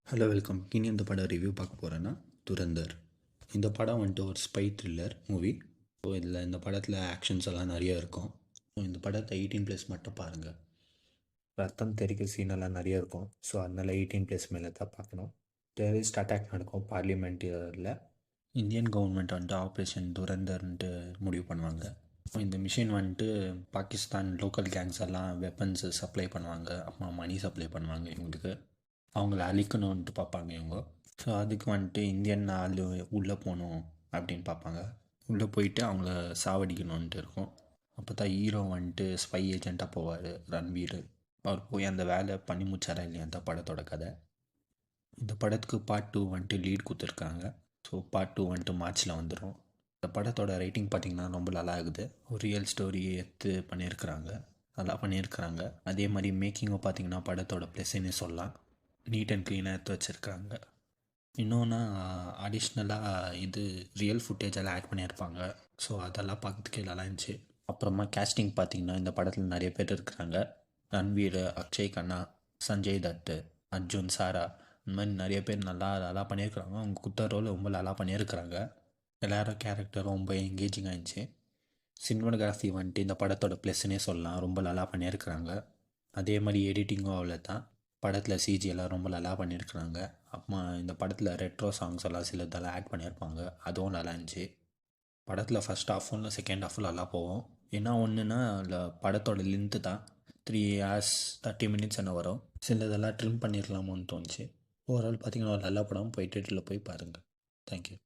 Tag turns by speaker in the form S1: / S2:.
S1: Hello welcome. இனி இந்த படம் ரிவ்யூ பார்க்க போகிறேன்னா துரந்தர். இந்த படம் வந்துட்டு ஒரு ஸ்பை த்ரில்லர் மூவி. ஸோ இந்த படத்தில் ஆக்ஷன்ஸ் எல்லாம் நிறைய இருக்கும். ஸோ இந்த படத்தை 18+ மட்டும் பாருங்கள். ரத்தம் தெரிக்கிற சீனெல்லாம் நிறைய இருக்கும். ஸோ அதனால் 18+ மேலே தான் பார்க்கணும். டெரரிஸ்ட் அட்டாக் நடக்கும் பார்லிமெண்ட்டில். இந்தியன் கவர்மெண்ட் வந்துட்டு ஆப்ரேஷன் துரந்தர்ன்ட்டு முடிவு பண்ணுவாங்க. இந்த மிஷின் வந்துட்டு பாகிஸ்தான் லோக்கல் கேங்ஸ் எல்லாம் வெப்பன்ஸு சப்ளை பண்ணுவாங்க, அப்புறம் மணி சப்ளை பண்ணுவாங்க இவங்களுக்கு. அவங்கள அழிக்கணுன்ட்டு பார்ப்பாங்க இவங்க. ஸோ அதுக்கு வந்துட்டு இந்தியன் ஆள் உள்ளே போகணும் அப்படின்னு பார்ப்பாங்க. உள்ளே போயிட்டு அவங்கள சாவடிக்கணுன்ட்டு இருக்கும். அப்போ தான் ஹீரோ வந்துட்டு ஸ்பை ஏஜெண்ட்டாக போவார், ரன்வீர். அவர் போய் அந்த வேலை பண்ணி முடிச்சாரா இல்லையா அந்த படத்தோட கதை. இந்த படத்துக்கு பார்ட் 2 வந்துட்டு லீட் கொடுத்துருக்காங்க. ஸோ பார்ட் 2 வந்துட்டு மார்ச்சில் வந்துடும். இந்த படத்தோட ரைட்டிங் பார்த்திங்கன்னா ரொம்ப நல்லா இருக்குது. ஒரு ரியல் ஸ்டோரியை எடுத்து நல்லா பண்ணியிருக்கிறாங்க. அதே மாதிரி மேக்கிங்கும் பார்த்திங்கன்னா படத்தோட ப்ளஸ்ன்னு சொல்லலாம். நீட் அண்ட் க்ளீனாக எடுத்து வச்சுருக்காங்க. இன்னொன்று அடிஷ்னலாக இது ரியல் ஃபுட்டேஜ் எல்லாம் ஆட் பண்ணியிருப்பாங்க. ஸோ அதெல்லாம் பார்க்கறதுக்கே நல்லா இருந்துச்சு. அப்புறமா கேஸ்டிங் பார்த்திங்கன்னா இந்த படத்தில் நிறைய பேர் இருக்கிறாங்க. ரன்வீர், அக்ஷய் கண்ணா, சஞ்சய் தத், அர்ஜுன், சாரா, இந்த மாதிரி நிறைய பேர் நல்லா பண்ணியிருக்கிறாங்க. அவங்க குத்த ரோல் ரொம்ப நல்லா பண்ணியிருக்கிறாங்க. எல்லாரும் கேரக்டர் ரொம்ப என்கேஜிங்காக இருந்துச்சு. சினிமாட்டோகிராஃபி வந்துட்டு இந்த படத்தோட ப்ளஸ்ன்னே சொல்லலாம். ரொம்ப நல்லா பண்ணியிருக்கிறாங்க. அதே மாதிரி எடிட்டிங்கும் அவ்வளோ தான். படத்தில் சிஜி எல்லாம் ரொம்ப நல்லா பண்ணியிருக்கிறாங்க. அப்புறமா இந்த படத்தில் ரெட்ரோ சாங்ஸ் எல்லாம் சிலதெல்லாம் ஆட் பண்ணியிருப்பாங்க. அதுவும் நல்லா இருந்துச்சு. படத்தில் ஃபஸ்ட் ஹாஃபும் இல்லை செகண்ட் ஹாஃபும் நல்லா போகும். என்ன ஒன்றுனா அதில் படத்தோட லென்த்து தான் 3 hours 30 minutes என்ன வரும். சிலதெல்லாம் ட்ரிம் பண்ணிடலாமோன்னு தோணுச்சு. ஓவரால் பார்த்திங்கன்னா ஒரு நல்ல படம். போய் தேட்டரில் போய் பாருங்கள். தேங்க்யூ.